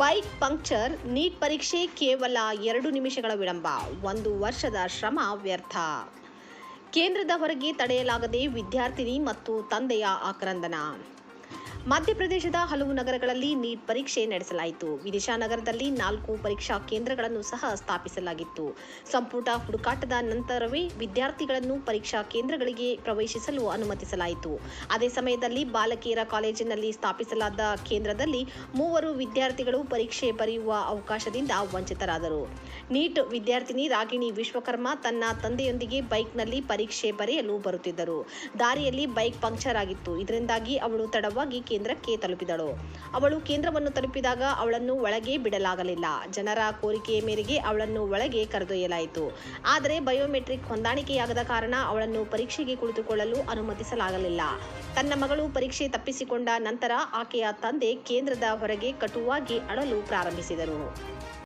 Bike puncture, neat ಪರೀಕ್ಷೆ ಕೇವಲ 2 ನಿಮಿಷಗಳ ವಿಳಂಬ, 1 ವರ್ಷದ ಶ್ರಮ ವ್ಯರ್ಥ. ಕೇಂದ್ರದ ಹೊರಗೆ ತಡೆಯಲಾಗದೆ ವಿದ್ಯಾರ್ಥಿನಿ ಮತ್ತು ತಂದೆಯ ಆಕ್ರಂದನ. ಮಧ್ಯಪ್ರದೇಶದ ಹಲವು ನಗರಗಳಲ್ಲಿ ನೀಟ್ ಪರೀಕ್ಷೆ ನಡೆಸಲಾಯಿತು. ವಿದಿಶಾ ನಗರದಲ್ಲಿ 4 ಪರೀಕ್ಷಾ ಕೇಂದ್ರಗಳನ್ನು ಸಹ ಸ್ಥಾಪಿಸಲಾಗಿತ್ತು. ಸಂಪುಟ ಹುಡುಕಾಟದ ನಂತರವೇ ವಿದ್ಯಾರ್ಥಿಗಳನ್ನು ಪರೀಕ್ಷಾ ಕೇಂದ್ರಗಳಿಗೆ ಪ್ರವೇಶಿಸಲು ಅನುಮತಿಸಲಾಯಿತು. ಅದೇ ಸಮಯದಲ್ಲಿ ಬಾಲಕಿಯರ ಕಾಲೇಜಿನಲ್ಲಿ ಸ್ಥಾಪಿಸಲಾದ ಕೇಂದ್ರದಲ್ಲಿ 3 ವಿದ್ಯಾರ್ಥಿಗಳು ಪರೀಕ್ಷೆ ಬರೆಯುವ ಅವಕಾಶದಿಂದ ವಂಚಿತರಾದರು. ನೀಟ್ ವಿದ್ಯಾರ್ಥಿನಿ ರಾಗಿಣಿ ವಿಶ್ವಕರ್ಮ ತನ್ನ ತಂದೆಯೊಂದಿಗೆ ಬೈಕ್ನಲ್ಲಿ ಪರೀಕ್ಷೆ ಬರೆಯಲು ಬರುತ್ತಿದ್ದರು. ದಾರಿಯಲ್ಲಿ ಬೈಕ್ ಪಂಕ್ಚರ್ ಆಗಿತ್ತು. ಇದರಿಂದಾಗಿ ಅವಳು ತಡವಾಗಿ ಕೇಂದ್ರಕ್ಕೆ ತಲುಪಿದಳು. ಅವಳು ಕೇಂದ್ರವನ್ನು ತಲುಪಿದಾಗ ಅವಳನ್ನು ಒಳಗೆ ಬಿಡಲಾಗಲಿಲ್ಲ. ಜನರ ಕೋರಿಕೆಯ ಮೇರೆಗೆ ಅವಳನ್ನು ಒಳಗೆ ಕರೆದೊಯ್ಯಲಾಯಿತು. ಆದರೆ ಬಯೋಮೆಟ್ರಿಕ್ ಹೊಂದಾಣಿಕೆಯಾಗದ ಕಾರಣ ಅವಳನ್ನು ಪರೀಕ್ಷೆಗೆ ಕುಳಿತುಕೊಳ್ಳಲು ಅನುಮತಿಸಲಾಗಲಿಲ್ಲ. ತನ್ನ ಮಗಳು ಪರೀಕ್ಷೆ ತಪ್ಪಿಸಿಕೊಂಡ ನಂತರ ಆಕೆಯ ತಂದೆ ಕೇಂದ್ರದ ಹೊರಗೆ ಕಟುವಾಗಿ ಅಳಲು ಪ್ರಾರಂಭಿಸಿದರು.